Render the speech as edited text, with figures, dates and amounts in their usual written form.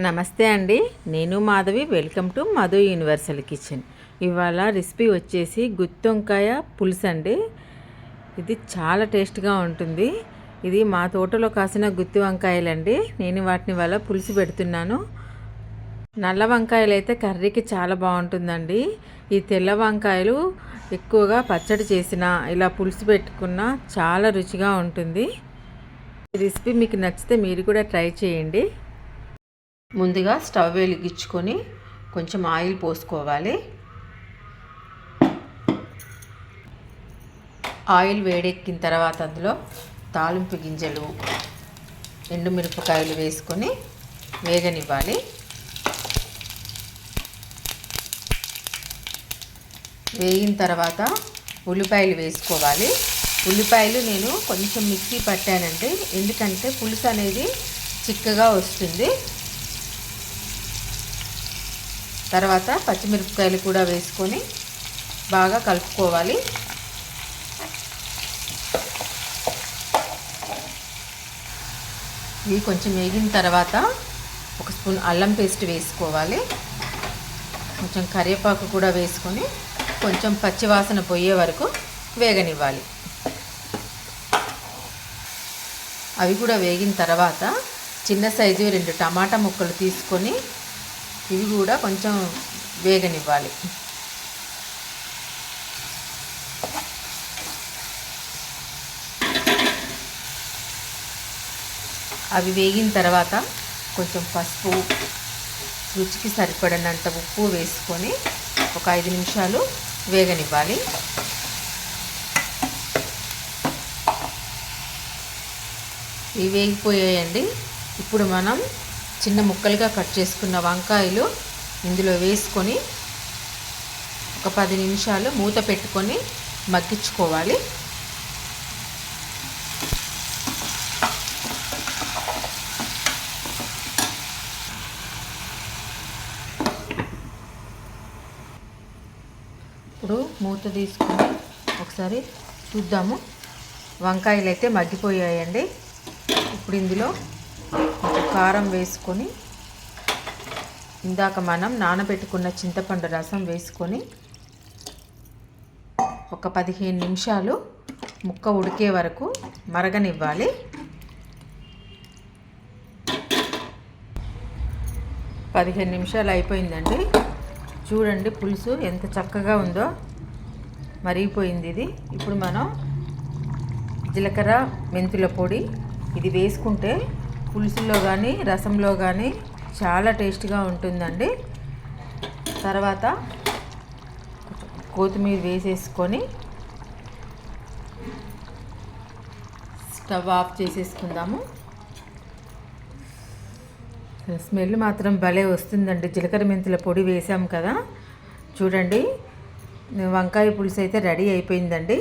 నమస్తే అండి, నేను Madhavi. Welcome to Madhu universal kitchen. ఇవాళ రెసిపీ వచ్చేసి గుత్తి వంకాయ పులుసు అండి. ఇది చాలా టేస్ట్గా ఉంటుంది. ఇది మా తోటలో కాసిన గుత్తి వంకాయలండి. నేను వాటిని వల్ల పులుసు పెడుతున్నాను. నల్ల వంకాయలు అయితే కర్రీకి చాలా బాగుంటుందండి. ఈ తెల్ల వంకాయలు ఎక్కువగా పచ్చడి చేసిన ఇలా పులుసు పెట్టుకున్నా చాలా రుచిగా ఉంటుంది. ఈ రెసిపీ మీకు నచ్చితే మీరు కూడా ట్రై చేయండి. ముందుగా స్టవ్ వెలిగించుకొని కొంచెం ఆయిల్ పోసుకోవాలి. ఆయిల్ వేడెక్కిన తర్వాత అందులో తాలింపు గింజలు, ఎండుమిరపకాయలు వేసుకొని వేగనివ్వాలి. వేగిన తర్వాత ఉల్లిపాయలు వేసుకోవాలి. ఉల్లిపాయలు నేను కొంచెం మిక్సీ పట్టానండి, ఎందుకంటే పులుసు అనేది చిక్కగా వస్తుంది. తర్వాత పచ్చిమిరపకాయలు కూడా వేసుకొని బాగా కలుపుకోవాలి. ఇవి కొంచెం వేగిన తర్వాత ఒక స్పూన్ అల్లం పేస్ట్ వేసుకోవాలి. కొంచెం కరివేపాకు కూడా వేసుకొని కొంచెం పచ్చివాసన పోయే వరకు వేగనివ్వాలి. అవి కూడా వేగిన తర్వాత చిన్న సైజు 2 టమాటా ముక్కలు తీసుకొని ఇవి కూడా కొంచెం వేగనివ్వాలి. అవి వేగిన తర్వాత కొంచెం పసుపు, రుచికి సరిపడినంత ఉప్పు వేసుకొని ఒక 5 నిమిషాలు వేగనివ్వాలి. ఇవి వేగిపోయాయండి. ఇప్పుడు మనం చిన్న ముక్కలుగా కట్ చేసుకున్న వంకాయలు ఇందులో వేసుకొని ఒక 10 నిమిషాలు మూత పెట్టుకొని మగ్గించుకోవాలి. ఇప్పుడు మూత తీసుకొని ఒకసారి చూద్దాము. వంకాయలు అయితే మగ్గిపోయాయండి. ఇప్పుడు ఇందులో కొంచెం కారం వేసుకొని ఇందాక మనం నానబెట్టుకున్న చింతపండు రసం వేసుకొని ఒక 15 నిమిషాలు ముక్క ఉడికే వరకు మరగనివ్వాలి. 15 నిమిషాలు అయిపోయిందండి. చూడండి పులుసు ఎంత చక్కగా ఉందో, మరిగిపోయింది ఇది. ఇప్పుడు మనం జీలకర్ర మెంతుల పొడి ఇది వేసుకుంటే పులుసులో కానీ రసంలో కానీ చాలా టేస్ట్గా ఉంటుందండి. తర్వాత కొత్తిమీర వేసేసుకొని స్టవ్ ఆఫ్ చేసేసుకుందాము. స్మెల్ మాత్రం భలే వస్తుందండి. జీలకర్ర మెంతుల పొడి వేసాం కదా. చూడండి వంకాయ పులుసు అయితే రెడీ అయిపోయిందండి.